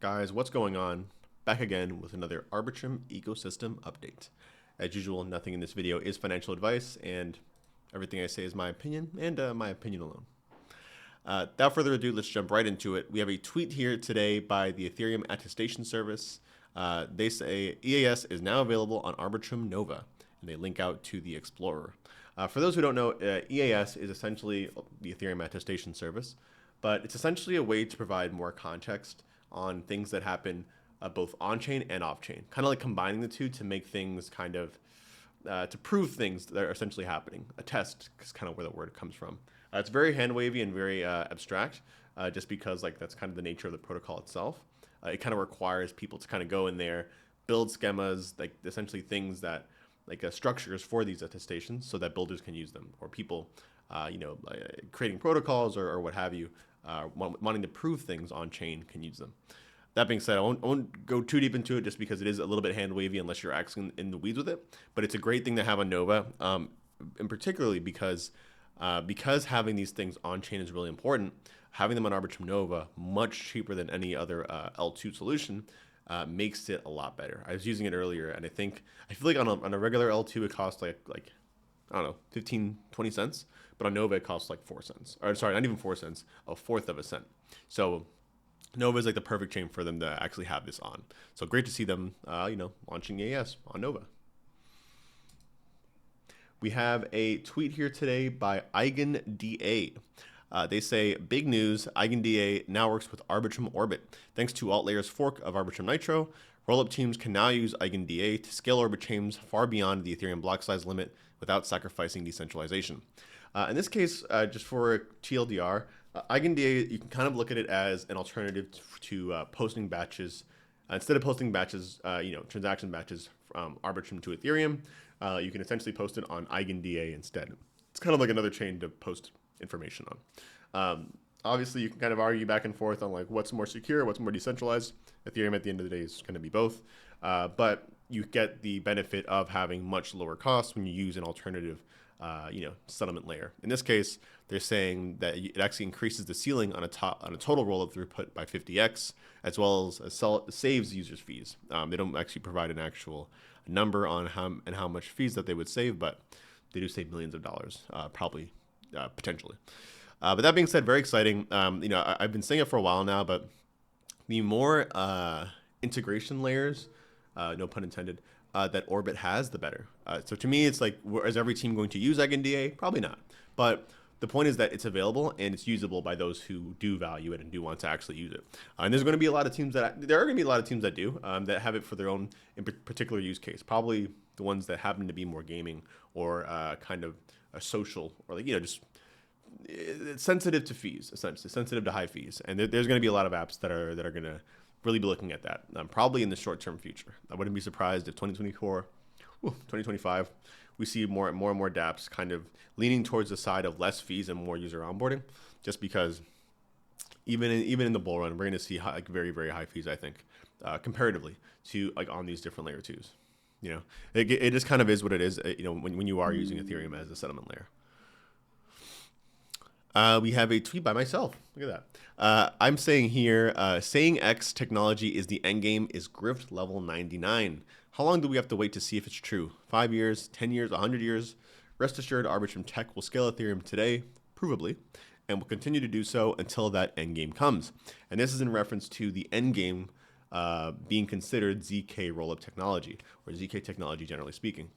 Guys, what's going on? Back again with another Arbitrum ecosystem update. As usual, nothing in this video is financial advice, and everything I say is my opinion, and my opinion alone. Without further ado, let's jump right into it. We have a tweet here today by the Ethereum attestation service. They say EAS is now available on Arbitrum Nova, and they link out to the Explorer. For those who don't know, EAS is essentially the Ethereum attestation service, but it's essentially a way to provide more context on things that happen both on-chain and off-chain, kind of like combining the two to make things kind of, to prove things that are essentially happening. A test is kind of where the word comes from. It's very hand-wavy and very abstract, just because like that's kind of the nature of the protocol itself. It kind of requires people to kind of go in there, build schemas, like essentially things that like structures for these attestations so that builders can use them, or people, creating protocols or what have you, wanting to prove things on chain can use them. That being said, I won't go too deep into it just because it is a little bit hand wavy unless you're actually in the weeds with it. But it's a great thing to have on Nova, and particularly because having these things on chain is really important. Having them on Arbitrum Nova, much cheaper than any other L2 solution, makes it a lot better. I was using it earlier, and I feel like on a regular L2 it costs like I don't know, 15, 20 cents, but on Nova it costs like 4 cents. Or sorry, not even 4 cents, a fourth of a cent. So Nova is like the perfect chain for them to actually have this on. So great to see them, launching EAS on Nova. We have a tweet here today by EigenDA. They say, big news, EigenDA now works with Arbitrum Orbit. Thanks to AltLayer's fork of Arbitrum Nitro, rollup teams can now use EigenDA to scale Orbit chains far beyond the Ethereum block size limit without sacrificing decentralization. In this case, just for TLDR, EigenDA, you can kind of look at it as an alternative to posting batches. Instead of posting batches, transaction batches from Arbitrum to Ethereum, you can essentially post it on EigenDA instead. It's kind of like another chain to post information on. Obviously, you can kind of argue back and forth on like what's more secure, what's more decentralized. Ethereum at the end of the day is going to be both, but you get the benefit of having much lower costs when you use an alternative, settlement layer. In this case, they're saying that it actually increases the ceiling on a total rollup throughput by 50x, as well as saves users fees. They don't actually provide an actual number on how much fees that they would save, but they do save millions of dollars, probably, potentially. But that being said, very exciting. I've been saying it for a while now, but the more integration layers, no pun intended, that Orbit has, the better. So to me, it's like, is every team going to use EigenDA? Probably not. But the point is that it's available and it's usable by those who do value it and do want to actually use it. And there are going to be a lot of teams that do, that have it for their own particular use case. Probably the ones that happen to be more gaming or kind of a social, or like, just it's sensitive to fees, essentially sensitive to high fees. And there's going to be a lot of apps that are going to really be looking at that, probably in the short-term future. I wouldn't be surprised if 2025, we see more and more dApps kind of leaning towards the side of less fees and more user onboarding, just because even in the bull run, we're going to see very, very high fees, I think, comparatively to like on these different layer twos. It just kind of is what it is, when you are using Ethereum as a settlement layer. We have a tweet by myself. Look at that. I'm saying here, saying X technology is the endgame is grift level 99. How long do we have to wait to see if it's true? 5 years, 10 years, 100 years? Rest assured, Arbitrum Tech will scale Ethereum today, provably, and will continue to do so until that endgame comes. And this is in reference to the endgame being considered ZK rollup technology, or ZK technology generally speaking.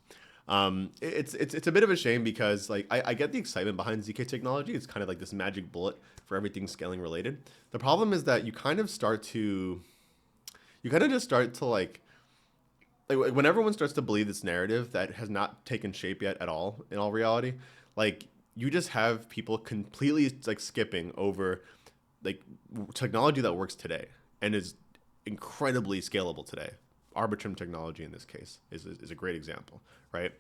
It's a bit of a shame because like I get the excitement behind ZK technology. It's kind of like this magic bullet for everything scaling related. The problem is that you kind of just start to like when everyone starts to believe this narrative that has not taken shape yet at all in all reality, like you just have people completely like skipping over like technology that works today and is incredibly scalable today. Arbitrum technology in this case is a great example, right?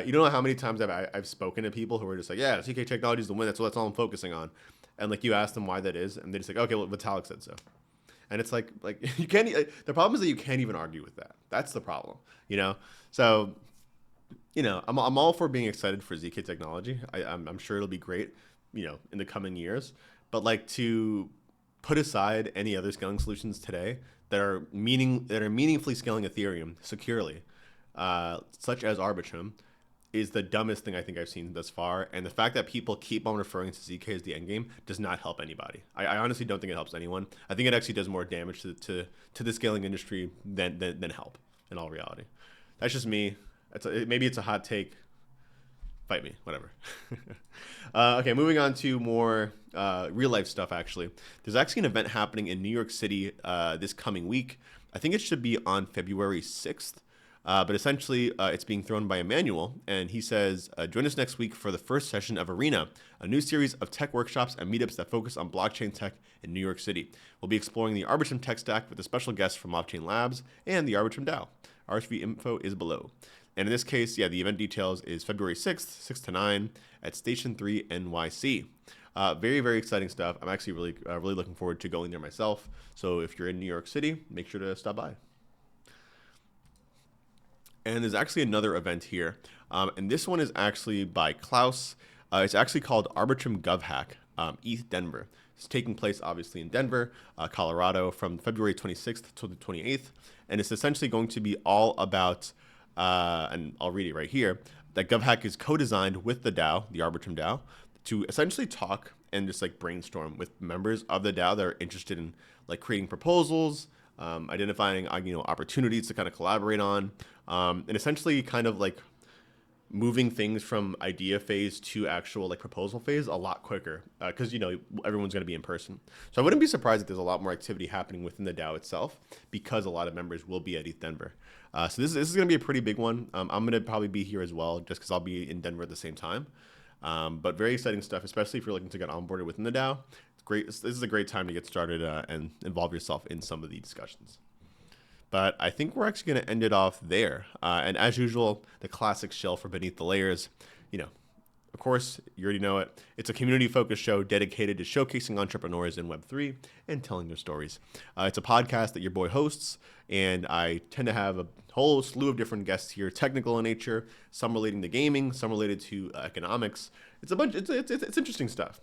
You don't know how many times I've spoken to people who are just like, yeah, ZK technology is the win. That's all I'm focusing on. And like you ask them why that is, and they just like, okay, well, Vitalik said so. And it's like you can't. The problem is that you can't even argue with that. That's the problem, So, I'm all for being excited for ZK technology. I'm sure it'll be great, in the coming years. But like to put aside any other scaling solutions today that are meaningfully scaling Ethereum securely, such as Arbitrum, is the dumbest thing I think I've seen thus far. And the fact that people keep on referring to ZK as the endgame does not help anybody. I honestly don't think it helps anyone. I think it actually does more damage to the scaling industry than help, in all reality. That's just me. Maybe it's a hot take. Fight me, whatever. Okay, moving on to more real life stuff, actually. There's actually an event happening in New York City this coming week. I think it should be on February 6th. But essentially, it's being thrown by Emmanuel, and he says, join us next week for the first session of Arena, a new series of tech workshops and meetups that focus on blockchain tech in New York City. We'll be exploring the Arbitrum tech stack with a special guest from Offchain Labs and the Arbitrum DAO. RSV info is below. And in this case, yeah, the event details is February 6th, 6 to 9 at Station 3 NYC. Very, very exciting stuff. I'm actually really looking forward to going there myself. So if you're in New York City, make sure to stop by. And there's actually another event here. And this one is actually by Klaus. It's actually called Arbitrum GovHack, ETH Denver. It's taking place, obviously, in Denver, Colorado, from February 26th to the 28th. And it's essentially going to be all about, and I'll read it right here, that GovHack is co-designed with the DAO, the Arbitrum DAO, to essentially talk and just like brainstorm with members of the DAO that are interested in like creating proposals, identifying opportunities to kind of collaborate on, and essentially kind of like moving things from idea phase to actual like proposal phase a lot quicker, because everyone's going to be in person. So I wouldn't be surprised if there's a lot more activity happening within the DAO itself, because a lot of members will be at ETH Denver. So this is going to be a pretty big one. I'm going to probably be here as well, just because I'll be in Denver at the same time. But very exciting stuff, especially if you're looking to get onboarded within the DAO. It's great. This is a great time to get started and involve yourself in some of the discussions. But I think we're actually going to end it off there. And as usual, the classic shell for Beneath the Layers. Of course, you already know it. It's a community-focused show dedicated to showcasing entrepreneurs in Web3 and telling their stories. It's a podcast that your boy hosts, and I tend to have a whole slew of different guests here, technical in nature, some relating to gaming, some related to economics. It's a bunch. It's interesting stuff.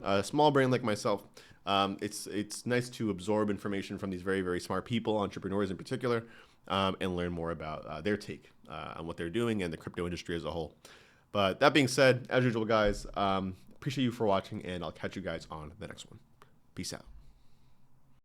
A small brain like myself. It's nice to absorb information from these very, very smart people, entrepreneurs in particular, and learn more about their take on what they're doing and the crypto industry as a whole. But that being said, as usual, guys, appreciate you for watching, and I'll catch you guys on the next one. Peace out.